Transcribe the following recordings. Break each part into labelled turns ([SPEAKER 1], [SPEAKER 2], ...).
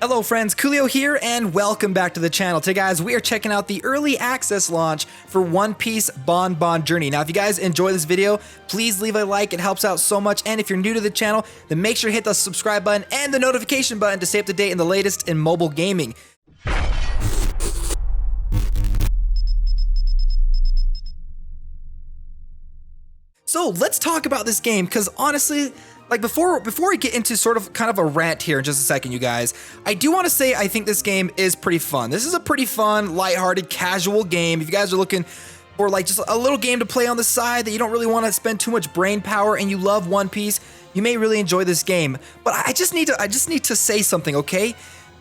[SPEAKER 1] Hello friends, Koolio here and welcome back to the channel. Today guys, we are checking out the early access launch for One Piece Bonbon Journey. Now if you guys enjoy this video, please leave a like, it helps out so much. And if you're new to the channel, then make sure to hit the subscribe button and the notification button to stay up to date in the latest in mobile gaming. So let's talk about this game, because honestly, like before we get into sort of kind of a rant here in just a second, you guys, I do want to say I think this game is pretty fun. This is a pretty fun, lighthearted, casual game. If you guys are looking for like just a little game to play on the side that you don't really want to spend too much brain power and you love One Piece, you may really enjoy this game. But I just need to say something, okay?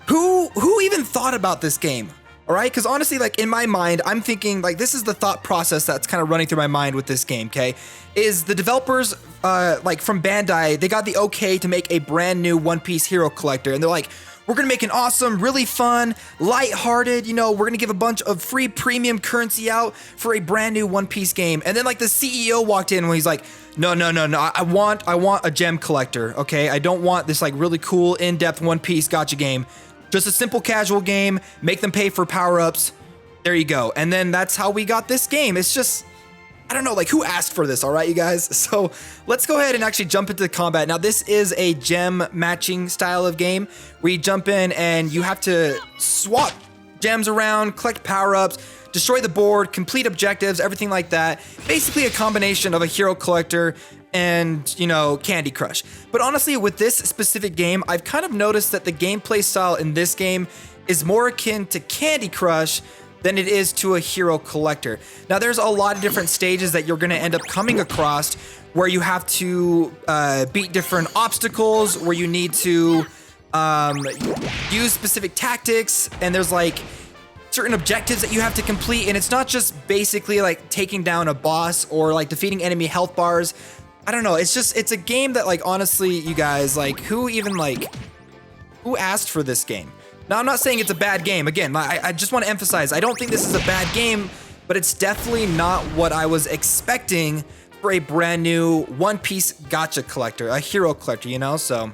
[SPEAKER 1] Who even thought about this game? All right, because honestly, like in my mind, I'm thinking like this is the thought process that's kind of running through my mind with this game, okay? Is the developers, like from Bandai, they got the okay to make a brand new One Piece hero collector, and they're like, we're gonna make an awesome, really fun, lighthearted, you know, we're gonna give a bunch of free premium currency out for a brand new One Piece game. And then like the CEO walked in and he's like, no, I want a gem collector, okay? I don't want this like really cool, in-depth One Piece gacha game. Just a simple casual game, make them pay for power-ups, there you go. And then that's how we got this game. It's just, I don't know, like who asked for this, all right, you guys? So let's go ahead and actually jump into the combat. Now this is a gem matching style of game where you jump in and you have to swap gems around, collect power-ups, destroy the board, complete objectives, everything like that. Basically a combination of a hero collector and, you know, Candy Crush. But honestly, with this specific game, I've kind of noticed that the gameplay style in this game is more akin to Candy Crush than it is to a hero collector. Now, there's a lot of different stages that you're going to end up coming across where you have to beat different obstacles, where you need to use specific tactics, and there's like certain objectives that you have to complete, and it's not just basically like taking down a boss or like defeating enemy health bars. I don't know, it's a game that, like, honestly, you guys, like, who asked for this game? Now, I'm not saying it's a bad game. Again, I just want to emphasize, I don't think this is a bad game, but it's definitely not what I was expecting for a brand new One Piece gacha collector, a hero collector, you know? So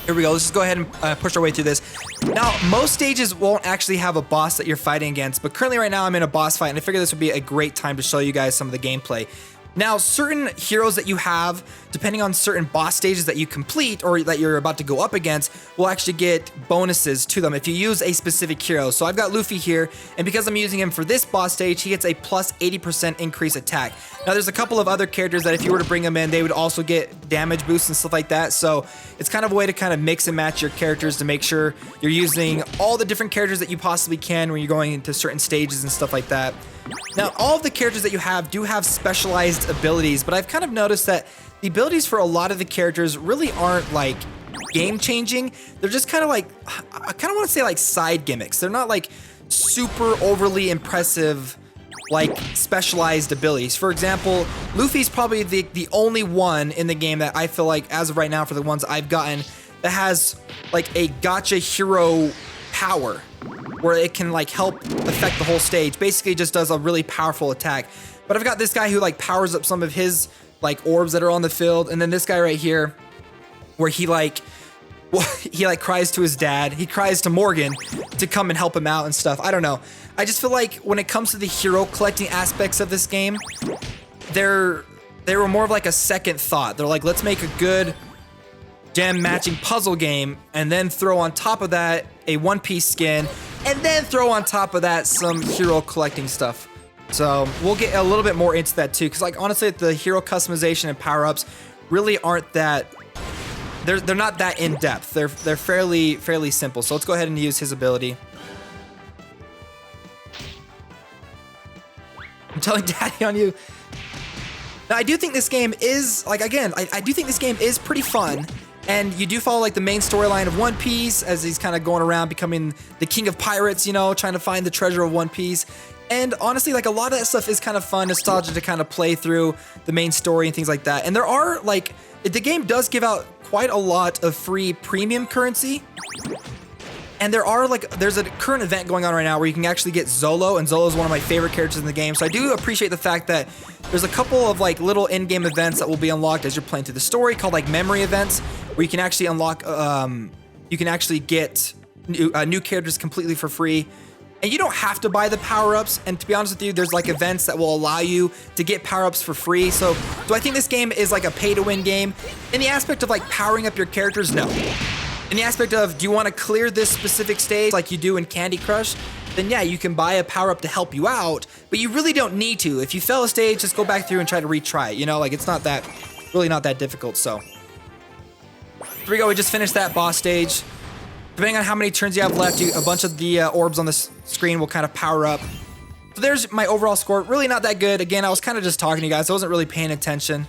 [SPEAKER 1] here we go. Let's just go ahead and push our way through this. Now, most stages won't actually have a boss that you're fighting against, but currently right now I'm in a boss fight, and I figured this would be a great time to show you guys some of the gameplay. Now, certain heroes that you have, depending on certain boss stages that you complete or that you're about to go up against, will actually get bonuses to them if you use a specific hero. So I've got Luffy here, and because I'm using him for this boss stage, he gets a plus 80% increase attack. Now, there's a couple of other characters that if you were to bring them in, they would also get damage boosts and stuff like that. So it's kind of a way to kind of mix and match your characters to make sure you're using all the different characters that you possibly can when you're going into certain stages and stuff like that. Now, all of the characters that you have do have specialized abilities, but I've kind of noticed that the abilities for a lot of the characters really aren't like game-changing. They're just kind of like, I kind of want to say like side gimmicks. They're not like super overly impressive, like specialized abilities. For example, Luffy's probably the only one in the game that I feel like, as of right now, for the ones I've gotten, that has like a gacha hero power, where it can like help affect the whole stage. Basically, it just does a really powerful attack. But I've got this guy who like powers up some of his like orbs that are on the field, and then this guy right here, where he like cries to his dad. He cries to Morgan to come and help him out and stuff. I don't know. I just feel like when it comes to the hero collecting aspects of this game, they were more of like a second thought. They're like, let's make a good gem matching puzzle game, and then throw on top of that a One Piece skin, and then throw on top of that some hero collecting stuff. So we'll get a little bit more into that too, because like honestly, the hero customization and power-ups really aren't that, they're not that in depth. They're fairly simple. So let's go ahead and use his ability. I'm telling daddy on you. Now, I do think this game is, like, again, I do think this game is pretty fun. And you do follow like the main storyline of One Piece as he's kind of going around becoming the king of pirates, you know, trying to find the treasure of One Piece. And honestly, like a lot of that stuff is kind of fun, nostalgia to kind of play through the main story and things like that. And there are like, the game does give out quite a lot of free premium currency. And there are like, there's a current event going on right now where you can actually get Zolo, and Zolo is one of my favorite characters in the game. So I do appreciate the fact that there's a couple of like little in-game events that will be unlocked as you're playing through the story, called like memory events, where you can actually unlock, you can actually get new characters completely for free. And you don't have to buy the power-ups, and to be honest with you, there's like events that will allow you to get power-ups for free. So do I think this game is like a pay-to-win game? In the aspect of like powering up your characters, no. In the aspect of, do you want to clear this specific stage like you do in Candy Crush? Then yeah, you can buy a power-up to help you out, but you really don't need to. If you fail a stage, just go back through and try to retry it. You know, like it's not that, really not that difficult, so. Here we go, we just finished that boss stage. Depending on how many turns you have left, a bunch of the orbs on the screen will kind of power up. So there's my overall score. Really not that good. Again, I was kind of just talking to you guys. I wasn't really paying attention.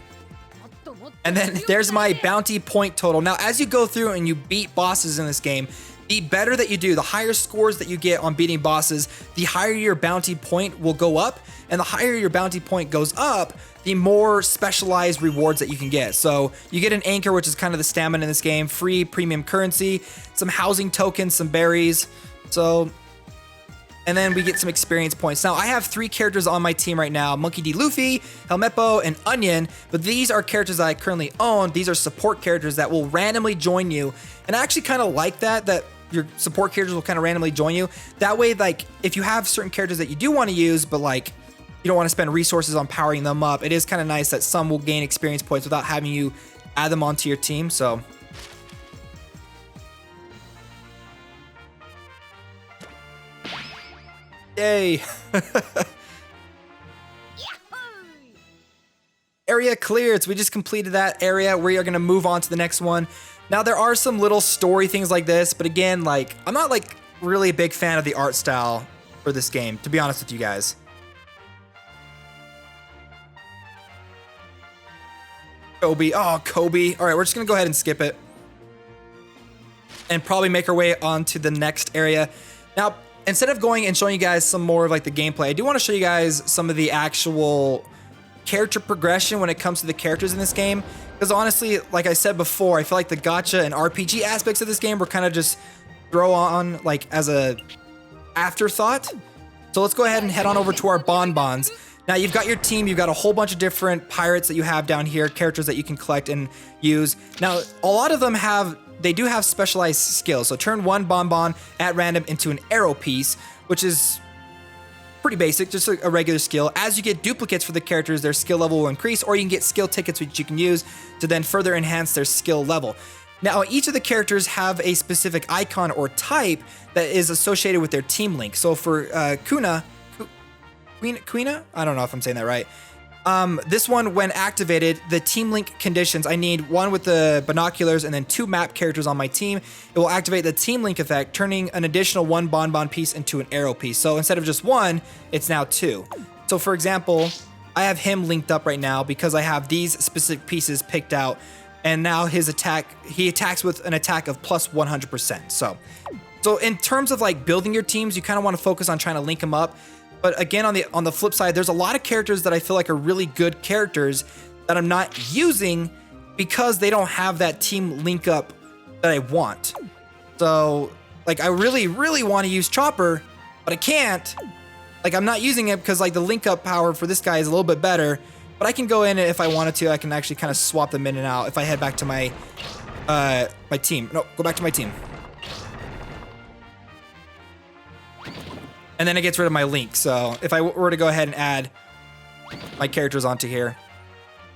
[SPEAKER 1] And then there's my bounty point total. Now, as you go through and you beat bosses in this game, the better that you do, the higher scores that you get on beating bosses, the higher your bounty point will go up. And the higher your bounty point goes up, the more specialized rewards that you can get. So you get an anchor, which is kind of the stamina in this game, free premium currency, some housing tokens, some berries. So, and then we get some experience points. Now I have 3 characters on my team right now, Monkey D. Luffy, Helmeppo, and Onion, but these are characters that I currently own. These are support characters that will randomly join you. And I actually kind of like that your support characters will kind of randomly join you. That way, like, if you have certain characters that you do want to use, but like, you don't want to spend resources on powering them up, it is kind of nice that some will gain experience points without having you add them onto your team, so. Yay. Area cleared, so we just completed that area. We are going to move on to the next one. Now, there are some little story things like this, but again, like, I'm not like really a big fan of the art style for this game, to be honest with you guys. Kobe. Oh, Kobe. All right, we're just going to go ahead and skip it. And probably make our way on to the next area. Now, instead of going and showing you guys some more of like the gameplay, I do want to show you guys some of the actual character progression when it comes to the characters in this game. Because honestly, like I said before, I feel like the gacha and RPG aspects of this game were kind of just throw on like as a afterthought. So let's go ahead and head on over to our Bonbons. Now you've got your team, you've got a whole bunch of different pirates that you have down here, characters that you can collect and use. Now, a lot of them they do have specialized skills. So turn 1 Bonbon at random into an arrow piece, which is pretty basic, just a regular skill. As you get duplicates for the characters, their skill level will increase, or you can get skill tickets which you can use to then further enhance their skill level. Now, each of the characters have a specific icon or type that is associated with their team link. So for Quina? I don't know if I'm saying that right. This one, when activated, the team link conditions, I need 1 with the binoculars and then 2 map characters on my team. It will activate the team link effect, turning an additional 1 Bonbon piece into an arrow piece. So instead of just 1, it's now 2. So for example, I have him linked up right now because I have these specific pieces picked out. And now he attacks with an attack of plus 100%. So in terms of like building your teams, you kind of want to focus on trying to link them up. But again, on the flip side, there's a lot of characters that I feel like are really good characters that I'm not using because they don't have that team link up that I want. So like I really, really want to use Chopper, but I can't. Like I'm not using it because like the link up power for this guy is a little bit better, but I can go in if I wanted to. I can actually kind of swap them in and out if I head back to my my team. No, go back to my team. And then it gets rid of my link. So if I were to go ahead and add my characters onto here.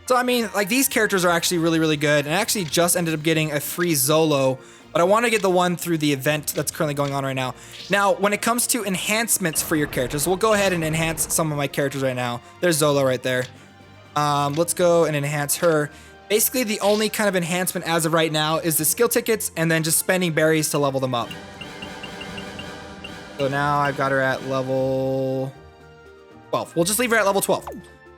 [SPEAKER 1] So I mean, like these characters are actually really, really good. And I actually just ended up getting a free Zolo, but I want to get the one through the event that's currently going on right now. Now, when it comes to enhancements for your characters, we'll go ahead and enhance some of my characters right now. There's Zolo right there. Let's go and enhance her. Basically, the only kind of enhancement as of right now is the skill tickets and then just spending berries to level them up. So now I've got her at level 12. We'll just leave her at level 12.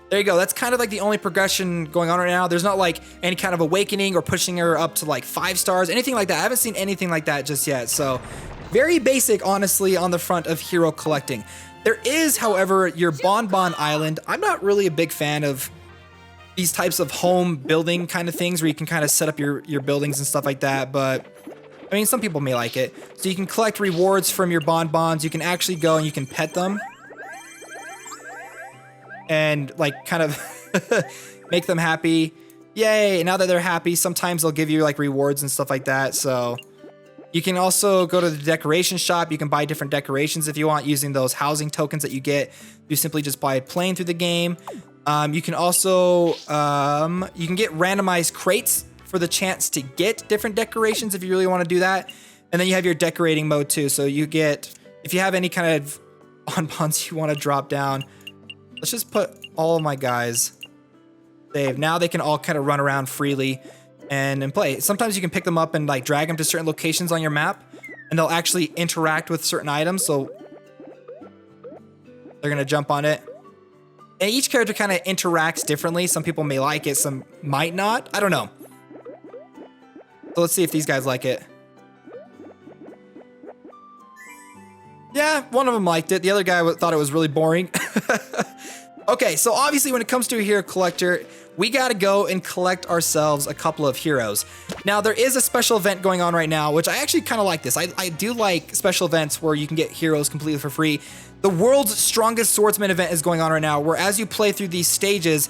[SPEAKER 1] There you go. That's kind of like the only progression going on right now. There's not like any kind of awakening or pushing her up to like 5 stars, anything like that. I haven't seen anything like that just yet. So very basic, honestly, on the front of hero collecting. There is, however, your Bonbon Island. I'm not really a big fan of these types of home building kind of things where you can kind of set up your buildings and stuff like that. But I mean, some people may like it. So you can collect rewards from your Bonbons. You can actually go and you can pet them. And like kind of make them happy. Yay, now that they're happy, sometimes they'll give you like rewards and stuff like that. So You can also go to the decoration shop. You can buy different decorations if you want using those housing tokens that you get. You simply just buy playing through the game. You can also, you can get randomized crates for the chance to get different decorations if you really want to do that. And then you have your decorating mode too. So you get, if you have any kind of bonbons you want to drop down, let's just put all of my guys save. Now they can all kind of run around freely and play. Sometimes you can pick them up and like drag them to certain locations on your map, and they'll actually interact with certain items. So they're gonna jump on it. And each character kind of interacts differently. Some people may like it, some might not. I don't know. So let's see if these guys like it. Yeah, one of them liked it. The other guy thought it was really boring. Okay, so obviously when it comes to a hero collector, we gotta go and collect ourselves a couple of heroes. Now, there is a special event going on right now, which I actually kind of like this. I do like special events where you can get heroes completely for free. The world's strongest swordsman event is going on right now, where as you play through these stages,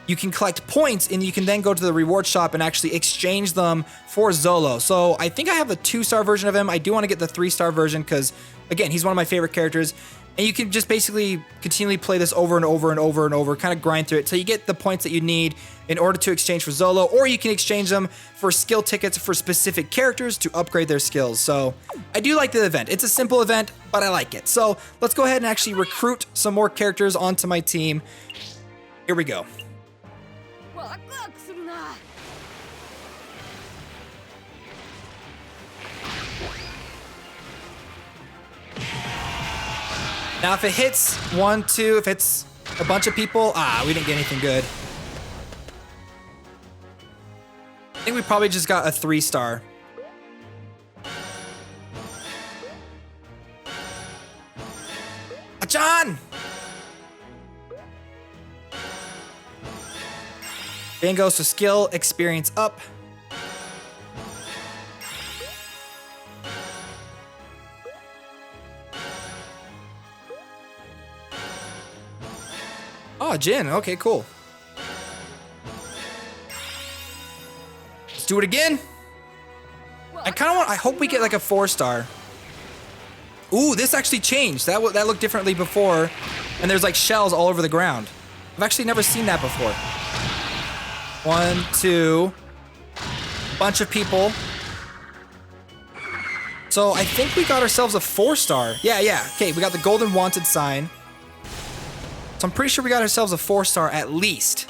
[SPEAKER 1] you can collect points and you can then go to the reward shop and actually exchange them for Zolo. So I think I have a 2-star version of him. I do want to get the 3-star version because, again, he's one of my favorite characters. And you can just basically continually play this over and over and over and over, kind of grind through it till you get the points that you need in order to exchange for Zolo, or you can exchange them for skill tickets for specific characters to upgrade their skills. So I do like the event. It's a simple event, but I like it. So let's go ahead and actually recruit some more characters onto my team. Here we go. Now, if it hits 1, 2, if it's a bunch of people, we didn't get anything good. I think we probably just got a 3-star. John! Then goes to skill, experience up. Oh, Jin. Okay, cool. Let's do it again. I hope we get like a 4-star. Ooh, this actually changed. That looked differently before. And there's like shells all over the ground. I've actually never seen that before. 1, 2. Bunch of people. So I think we got ourselves a 4-star. Yeah. Okay, we got the golden wanted sign. So I'm pretty sure we got ourselves a 4-star at least.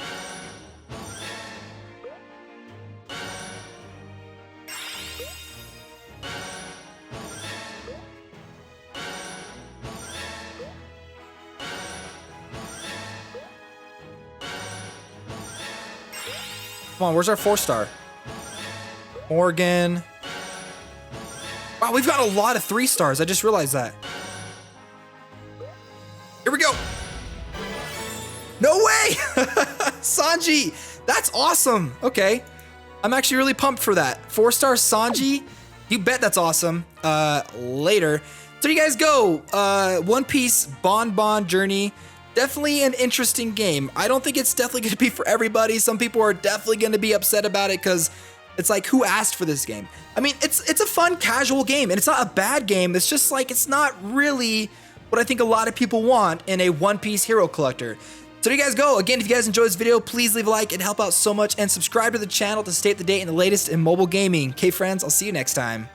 [SPEAKER 1] Come on, where's our 4-star? Morgan. Wow, we've got a lot of 3-stars. I just realized that. Here we go. No way! Sanji! That's awesome! Okay. I'm actually really pumped for that. 4-star Sanji? You bet that's awesome. Later. So you guys go. One Piece Bonbon Journey. Definitely an interesting game. I don't think it's definitely going to be for everybody. Some people are definitely going to be upset about it because it's like, who asked for this game? I mean, it's a fun, casual game, and it's not a bad game. It's just like, it's not really what I think a lot of people want in a One Piece hero collector. So there you guys go. Again, if you guys enjoyed this video, please leave a like. It'd help out so much. And subscribe to the channel to stay up to date in the latest in mobile gaming. Okay, friends, I'll see you next time.